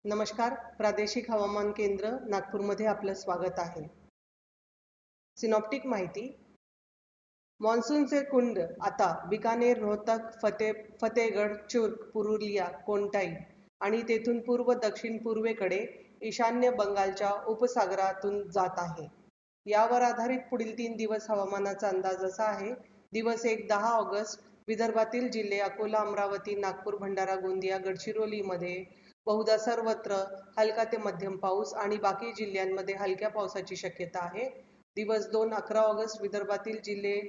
नमस्कार. प्रादेशिक हवामान केंद्र नागपूरमध्ये आपलं स्वागत आहे. सिनॉप्टिक माहिती. मान्सूनचे कुंड आता बिकानेर, रोहतक, फतेहगड, चुर्क, पुरुलिया, कोंटाई आणि तेथून पूर्व दक्षिण पूर्वेकडे ईशान्य बंगालच्या उपसागरातून जात आहे. यावर आधारित पुढील 3 दिवस हवामानाचा अंदाज असा आहे. दिवस 1 10 ऑगस्ट विदर्भातील जिल्हे अकोला, अमरावती, नागपूर, भंडारा, गोंदिया, गडचिरोलीमध्ये बहुधा सर्वत्र हलका ते मध्यम पाऊस आणि बाकी जिल्ह्यांमध्ये हलक्या पावसाची शक्यता आहे. दिवस 2 11 ऑगस्ट विदर्भातील जिल्हे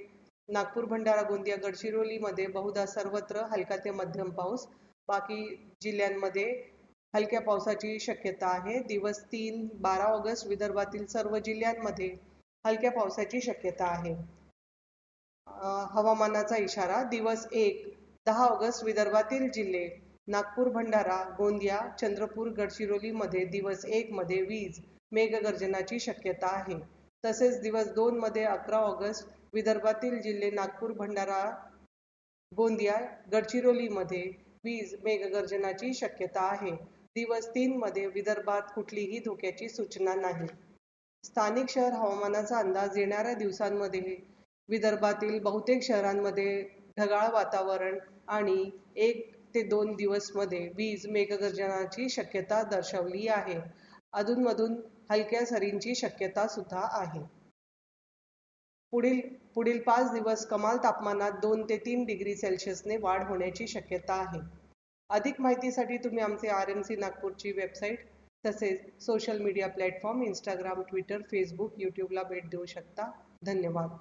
नागपूर, भंडारा, गोंदिया, गडचिरोलीमध्ये बहुधा सर्वत्र हलका ते मध्यम पाऊस, बाकी जिल्ह्यांमध्ये हलक्या पावसाची शक्यता आहे. दिवस 3 12 ऑगस्ट विदर्भातील सर्व जिल्ह्यांमध्ये हलक्या पावसाची शक्यता आहे. हवामानाचा इशारा. दिवस 1 10 ऑगस्ट विदर्भातील जिल्हे नागपूर, भंडारा, गोंदिया, चंद्रपूर, गडचिरोलीमध्ये दिवस 1 मध्ये वीज मेघगर्जनाची शक्यता आहे. तसेच दिवस 2 मध्ये 11 ऑगस्ट विदर्भातील जिल्हे नागपूर, भंडारा, गोंदिया, गडचिरोलीमध्ये वीज मेघगर्जनाची शक्यता आहे. दिवस 3 मध्ये विदर्भात कुठलीही धोक्याची सूचना नाही. स्थानिक शहर हवामानाचा अंदाज. येणाऱ्या दिवसांमध्ये विदर्भातील बहुतेक शहरांमध्ये ढगाळ वातावरण आणि 1 ते 2 दिवस मध्ये वीज मेघगर्जनाची शक्यता दर्शवली आहे. अधूनमधून हलक्या सरींची शक्यता सुद्धा आहे. पुढील 5 दिवस कमाल तापमानात 2 ते 3 डिग्री सेल्सिअसने वाढ होण्याची शक्यता आहे. अधिक माहितीसाठी तुम्ही आमचे RMC नागपूरची वेबसाईट तसेच social media platform Instagram, Twitter, Facebook, यूट्यूबला भेट देऊ शकता. धन्यवाद.